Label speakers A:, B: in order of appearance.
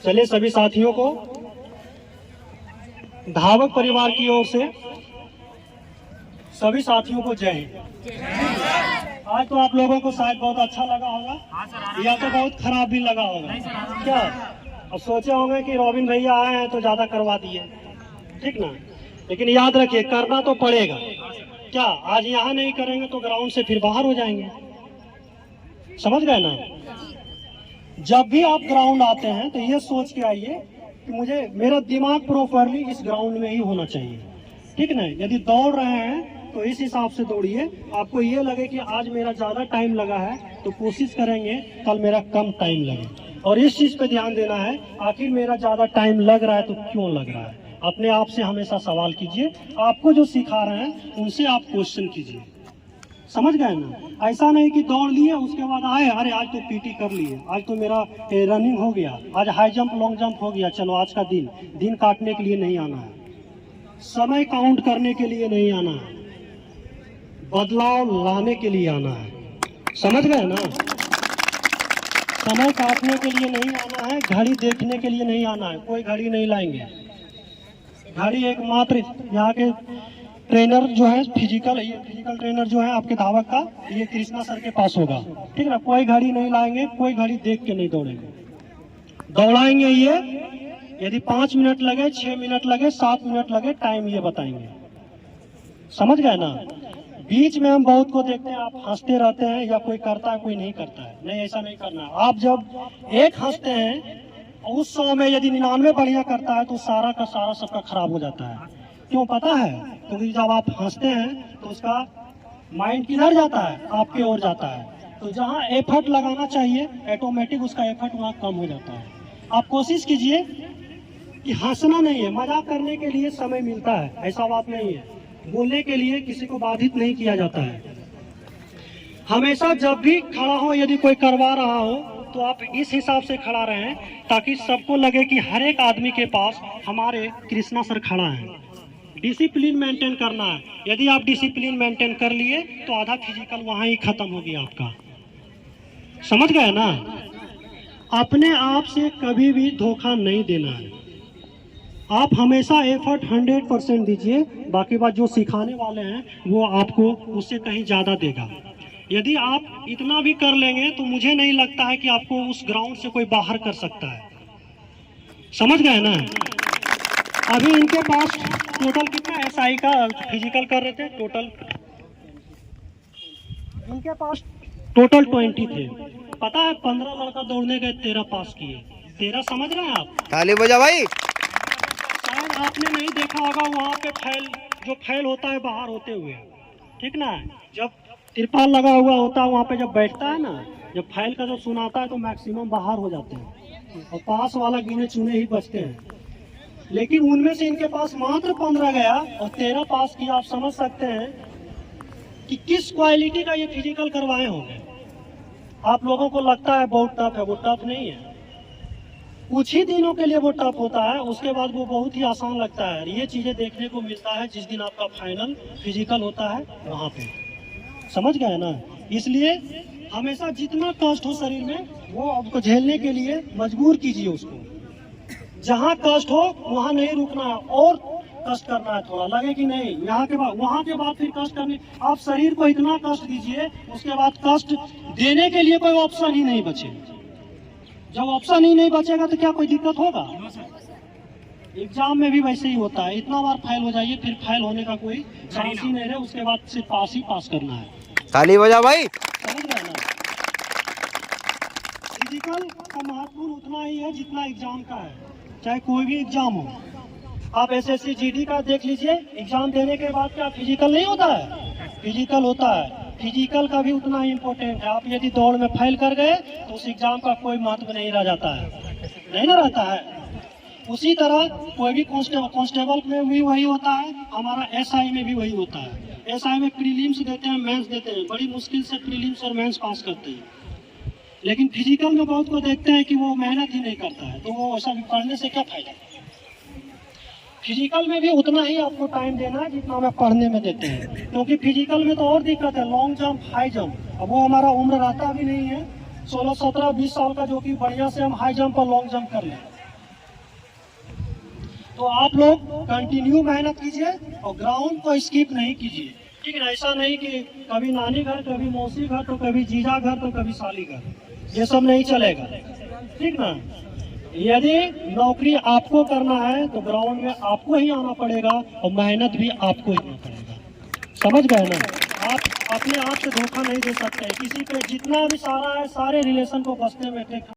A: चलिए सभी साथियों को धावक परिवार की ओर से सभी साथियों को जय हिंद। आज तो आप लोगों को शायद बहुत अच्छा लगा होगा या तो बहुत खराब भी लगा होगा। क्या अब सोचे होंगे कि रॉबिन भैया आए हैं तो ज्यादा करवा दिए, ठीक ना। लेकिन याद रखिए करना तो पड़ेगा। क्या आज यहाँ नहीं करेंगे तो ग्राउंड से फिर बाहर हो जाएंगे, समझ गए ना। जब भी आप ग्राउंड आते हैं तो ये सोच के आइए कि मुझे मेरा दिमाग प्रॉपरली इस ग्राउंड में ही होना चाहिए, ठीक ना। यदि दौड़ रहे हैं तो इस हिसाब से दौड़िए। आपको ये लगे कि आज मेरा ज्यादा टाइम लगा है तो कोशिश करेंगे कल मेरा कम टाइम लगे, और इस चीज पे ध्यान देना है आखिर मेरा ज्यादा टाइम लग रहा है तो क्यों लग रहा है। अपने आप से हमेशा सवाल कीजिए, आपको जो सिखा रहे हैं उनसे आप क्वेश्चन कीजिए, समझ गए ना। ऐसा नहीं कि दौड़ लिए उसके बाद आए अरे आज तो पीटी कर लिए, आज तो मेरा रनिंग हो गया, आज हाई जंप लॉन्ग जंप हो गया, चलो आज का दिन काटने के लिए नहीं आना है, समय काउंट करने के लिए नहीं आना है, बदलाव लाने के लिए आना है, समझ गए ना। समय काटने के लिए नहीं आना है, घड़ी देखने के लिए नहीं आना है, कोई घड़ी नहीं लाएंगे। घड़ी एकमात्र यहाँ के ट्रेनर जो है फिजिकल ट्रेनर जो है आपके धावक का, ये कृष्णा सर के पास होगा, ठीक है ना। कोई घड़ी नहीं लाएंगे, कोई घड़ी देख के नहीं दौड़ेंगे, दौड़ाएंगे ये। यदि 5 मिनट लगे, 6 मिनट लगे, 7 मिनट लगे, टाइम ये बताएंगे, समझ गए ना। बीच में हम बहुत को देखते हैं आप हंसते रहते हैं, या कोई करता है कोई नहीं करता है, नहीं ऐसा नहीं करना है। आप जब एक हंसते हैं उस 100 में यदि 99 बढ़िया करता है तो सारा का सारा सबका खराब हो जाता है। क्यों पता है? क्योंकि जब आप हंसते हैं तो उसका माइंड किधर जाता है? आपके ओर जाता है। तो जहाँ एफर्ट लगाना चाहिए ऑटोमेटिक उसका एफर्ट वहाँ कम हो जाता है। आप कोशिश कीजिए कि हंसना नहीं है, मजाक करने के लिए समय मिलता है, ऐसा बात नहीं है। बोलने के लिए किसी को बाधित नहीं किया जाता है। हमेशा जब भी खड़ा हो, यदि कोई करवा रहा हो तो आप इस हिसाब से खड़ा रहें ताकि सबको लगे कि हर एक आदमी के पास हमारे कृष्णा सर खड़ा है। डिसिप्लिन मेंटेन करना है। यदि आप डिसिप्लिन मेंटेन कर लिए तो आधा फिजिकल वहां ही खत्म हो गया आपका, समझ गए ना। अपने आप से कभी भी धोखा नहीं देना है। आप हमेशा एफर्ट 100% दीजिए, बाकी बात जो सिखाने वाले हैं वो आपको उससे कहीं ज्यादा देगा। यदि आप इतना भी कर लेंगे तो मुझे नहीं लगता है कि आपको उस ग्राउंड से कोई बाहर कर सकता है, समझ गए ना। अभी इनके पास टोटल कितना एसआई का फिजिकल कर रहे थे, टोटल इनके पास टोटल 20 थे। पता है 15 लड़का दौड़ने गए, 13 पास किए। 13 समझ रहे हैं आप?
B: ताली बजा भाई।
A: शायद आपने नहीं देखा होगा वहाँ पे फैल होता है बाहर होते हुए, ठीक ना। जब तिरपाल लगा हुआ होता है वहाँ पे जब बैठता है ना, जब फैल का जो सुनाता है तो मैक्सिमम बाहर हो जाते हैं और पास वाला गिने चुने ही बचते हैं। लेकिन उनमें से इनके पास मात्र 15 गया और 13 पास किया। आप समझ सकते हैं कि किस क्वालिटी का ये फिजिकल करवाए होंगे। आप लोगों को लगता है बहुत टफ है, वो टफ नहीं है। कुछ ही दिनों के लिए वो टफ होता है, उसके बाद वो बहुत ही आसान लगता है। ये चीजें देखने को मिलता है जिस दिन आपका फाइनल फिजिकल होता है वहाँ पे, समझ गए ना। इसलिए हमेशा जितना कष्ट हो शरीर में वो आपको झेलने के लिए मजबूर कीजिए उसको। जहाँ कष्ट हो वहाँ नहीं रुकना है और कष्ट करना है। थोड़ा लगे कि नहीं यहाँ के बाद वहाँ के बाद फिर कष्ट करने, आप शरीर को इतना कष्ट दीजिए उसके बाद कष्ट देने के लिए कोई ऑप्शन ही नहीं बचे। जब ऑप्शन ही नहीं बचेगा तो क्या कोई दिक्कत होगा? एग्जाम में भी वैसे ही होता है, इतना बार फेल हो जाइए फिर फेल होने का कोई चांस ही नहीं रहे, उसके बाद सिर्फ पास ही पास करना है।
B: ताली बजा भाई।
A: समझ रहे ना। फिजिकल का महत्व उतना ही है जितना एग्जाम का है, चाहे कोई भी एग्जाम हो। आप एसएससी जीडी का देख लीजिए, एग्जाम देने के बाद क्या फिजिकल नहीं होता है? फिजिकल होता है। फिजिकल का भी उतना ही इम्पोर्टेंट है। आप यदि दौड़ में फेल कर गए तो उस एग्जाम का कोई महत्व नहीं रह जाता है, नहीं ना रहता है। उसी तरह कोई भी कांस्टेबल में भी वही होता है, हमारा एसआई में भी वही होता है। एसआई में प्रीलिम्स देते हैं, मेंस देते हैं, बड़ी मुश्किल से प्रीलिम्स और मेंस पास करते हैं। लेकिन फिजिकल में बहुत को देखते हैं कि वो मेहनत ही नहीं करता है, तो वो ऐसा भी पढ़ने से क्या फायदा। फिजिकल में भी उतना ही आपको टाइम देना है जितना हमें पढ़ने में देते हैं, क्योंकि फिजिकल में तो और दिक्कत है, लॉन्ग जंप, हाई जंप। अब वो हमारा उम्र रहता भी नहीं है 16, 17, 20 साल का, जो कि बढ़िया से हम हाई जंप और लॉन्ग जंप कर लें। तो आप लोग कंटिन्यू मेहनत कीजिए और ग्राउंड को स्किप नहीं कीजिए, ठीक है ना। ऐसा नहीं कि कभी नानी घर, कभी मौसी घर, तो कभी जीजा घर, तो कभी साली घर, ये सब नहीं चलेगा, ठीक ना। यदि नौकरी आपको करना है तो ग्राउंड में आपको ही आना पड़ेगा और मेहनत भी आपको ही करना पड़ेगा, समझ गए ना। आप अपने आप से धोखा नहीं दे सकते, किसी पे जितना भी सारा है, सारे रिलेशन को बसते बैठे